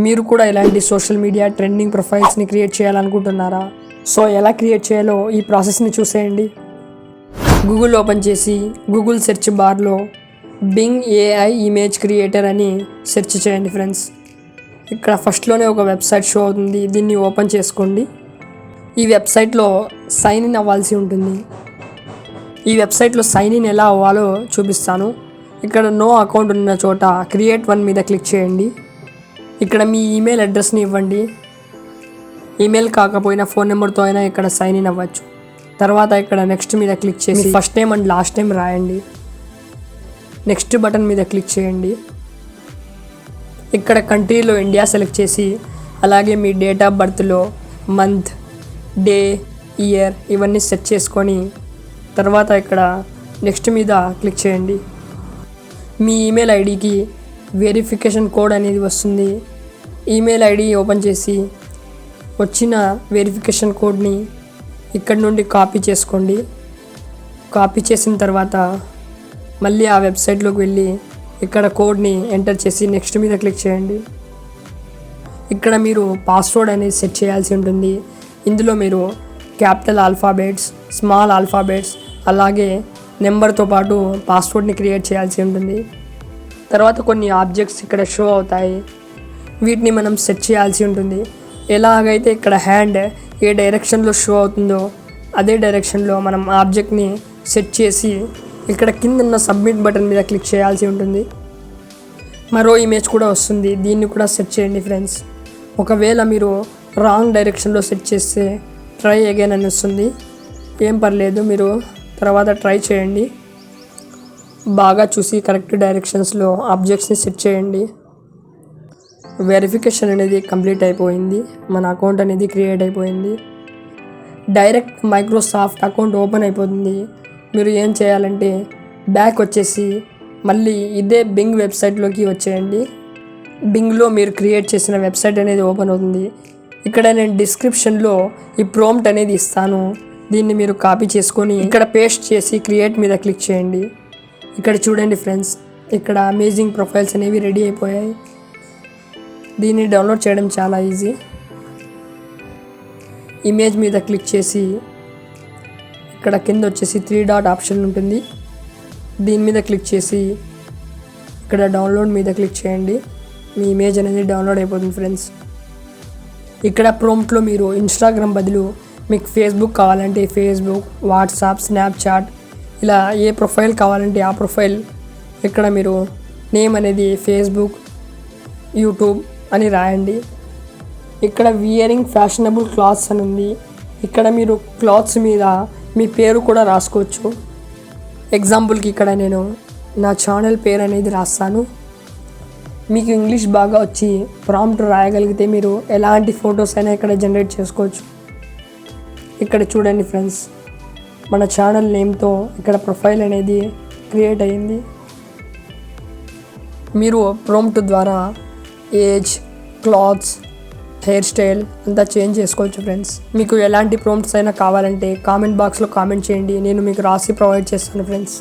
మీరు కూడా ఇలాంటి సోషల్ మీడియా ట్రెండింగ్ ప్రొఫైల్స్ని క్రియేట్ చేయాలనుకుంటున్నారా? సో ఎలా క్రియేట్ చేయాలో ఈ ప్రాసెస్ని చూసేయండి. గూగుల్ ఓపెన్ చేసి గూగుల్ సెర్చ్ బార్లో బింగ్ ఏఐ ఇమేజ్ క్రియేటర్ అని సెర్చ్ చేయండి ఫ్రెండ్స్. ఇక్కడ ఫస్ట్లోనే ఒక వెబ్సైట్ షో అవుతుంది, దీన్ని ఓపెన్ చేసుకోండి. ఈ వెబ్సైట్లో సైన్ ఇన్ అవ్వాల్సి ఉంటుంది. ఈ వెబ్సైట్లో సైన్ ఇన్ ఎలా అవ్వాలో చూపిస్తాను. ఇక్కడ నో అకౌంట్ ఉన్న చోట క్రియేట్ వన్ మీద క్లిక్ చేయండి. ఇక్కడ మీ ఈమెయిల్ అడ్రస్ని ఇవ్వండి. ఈమెయిల్ కాకపోయినా ఫోన్ నెంబర్తో అయినా ఇక్కడ సైన్ ఇన్ అవ్వచ్చు. తర్వాత ఇక్కడ నెక్స్ట్ మీద క్లిక్ చేసి first name and last name రాయండి. నెక్స్ట్ బటన్ మీద క్లిక్ చేయండి. ఇక్కడ కంట్రీలో ఇండియా సెలెక్ట్ చేసి అలాగే మీ డేట్ ఆఫ్ బర్త్లో మంత్, డే, ఇయర్ ఇవన్నీ సెట్ చేసుకొని తర్వాత ఇక్కడ నెక్స్ట్ మీద క్లిక్ చేయండి. మీ ఈమెయిల్ ఐడికి వెరిఫికేషన్ కోడ్ అనేది వస్తుంది. ఈమెయిల్ ఐడి ఓపెన్ చేసి వచ్చిన వెరిఫికేషన్ కోడ్ని ఇక్కడ నుండి కాపీ చేసుకోండి. కాపీ చేసిన తర్వాత మళ్ళీ ఆ వెబ్సైట్లోకి వెళ్ళి ఇక్కడ కోడ్ని ఎంటర్ చేసి నెక్స్ట్ మీద క్లిక్ చేయండి. ఇక్కడ మీరు పాస్వర్డ్ అనేది సెట్ చేయాల్సి ఉంటుంది. ఇందులో మీరు క్యాపిటల్ ఆల్ఫాబెట్స్, స్మాల్ ఆల్ఫాబెట్స్ అలాగే నెంబర్తో పాటు పాస్వర్డ్ని క్రియేట్ చేయాల్సి ఉంటుంది. తర్వాత కొన్ని ఆబ్జెక్ట్స్ ఇక్కడ షో అవుతాయి, వీటిని మనం సెట్ చేయాల్సి ఉంటుంది. ఎలాగైతే ఇక్కడ హ్యాండ్ ఏ డైరెక్షన్లో షో అవుతుందో అదే డైరెక్షన్లో మనం ఆబ్జెక్ట్ని సెట్ చేసి ఇక్కడ కింద ఉన్న సబ్మిట్ బటన్ మీద క్లిక్ చేయాల్సి ఉంటుంది. మరో ఇమేజ్ కూడా వస్తుంది, దీన్ని కూడా సెట్ చేయండి ఫ్రెండ్స్. ఒకవేళ మీరు రాంగ్ డైరెక్షన్లో సెట్ చేస్తే ట్రై అగైన్ అని వస్తుంది. ఏం పర్లేదు, మీరు తర్వాత ట్రై చేయండి. బాగా చూసి కరెక్ట్ డైరెక్షన్స్లో ఆబ్జెక్ట్స్ని సెట్ చేయండి. వెరిఫికేషన్ అనేది కంప్లీట్ అయిపోయింది. మన అకౌంట్ అనేది క్రియేట్ అయిపోయింది. డైరెక్ట్ మైక్రోసాఫ్ట్ అకౌంట్ ఓపెన్ అయిపోతుంది. మీరు ఏం చేయాలంటే బ్యాక్ వచ్చేసి మళ్ళీ ఇదే బింగ్ వెబ్సైట్లోకి వచ్చేయండి. బింగ్లో మీరు క్రియేట్ చేసిన వెబ్సైట్ అనేది ఓపెన్ అవుతుంది. ఇక్కడ నేను డిస్క్రిప్షన్లో ఈ ప్రాంప్ట్ అనేది ఇస్తాను, దీన్ని మీరు కాపీ చేసుకొని ఇక్కడ పేస్ట్ చేసి క్రియేట్ మీద క్లిక్ చేయండి. ఇక్కడ చూడండి ఫ్రెండ్స్, ఇక్కడ అమేజింగ్ ప్రొఫైల్స్ అనేవి రెడీ అయిపోయాయి. దీన్ని డౌన్లోడ్ చేయడం చాలా ఈజీ. ఇమేజ్ మీద క్లిక్ చేసి ఇక్కడ కింద వచ్చేసి 3 డాట్ ఆప్షన్ ఉంటుంది, దీని మీద క్లిక్ చేసి ఇక్కడ డౌన్లోడ్ మీద క్లిక్ చేయండి. మీ ఇమేజ్ అనేది డౌన్లోడ్ అయిపోతుంది ఫ్రెండ్స్. ఇక్కడ ప్రాంప్ట్లో మీరు ఇన్స్టాగ్రామ్ బదులు మీకు ఫేస్బుక్ కావాలంటే ఫేస్బుక్, వాట్సాప్, స్నాప్చాట్ ఇలా ఏ ప్రొఫైల్ కావాలంటే ఆ ప్రొఫైల్ ఇక్కడ మీరు నేమ్ అనేది ఫేస్బుక్, యూట్యూబ్ అని రాయండి. ఇక్కడ వియరింగ్ ఫ్యాషనబుల్ క్లాత్స్ అని ఉంది. ఇక్కడ మీరు క్లాత్స్ మీద మీ పేరు కూడా రాసుకోవచ్చు. ఎగ్జాంపుల్కి ఇక్కడ నేను నా ఛానల్ పేరు అనేది రాస్తాను. మీకు ఇంగ్లీష్ బాగా వచ్చి ప్రాంప్ట్ రాయగలిగితే మీరు ఎలాంటి ఫొటోస్ అయినా ఇక్కడ జనరేట్ చేసుకోవచ్చు. ఇక్కడ చూడండి ఫ్రెండ్స్, మన ఛానల్ నేమ్తో ఇక్కడ ప్రొఫైల్ అనేది క్రియేట్ అయ్యింది. మీరు ప్రాంప్ట్ ద్వారా ఏజ్, క్లాత్స్, హెయిర్ స్టైల్ అంతా చేంజ్ చేసుకోవచ్చు ఫ్రెండ్స్. మీకు ఎలాంటి ప్రాంప్ట్స్ అయినా కావాలంటే కామెంట్ బాక్స్లో కామెంట్ చేయండి, నేను మీకు రాసి ప్రొవైడ్ చేస్తాను ఫ్రెండ్స్.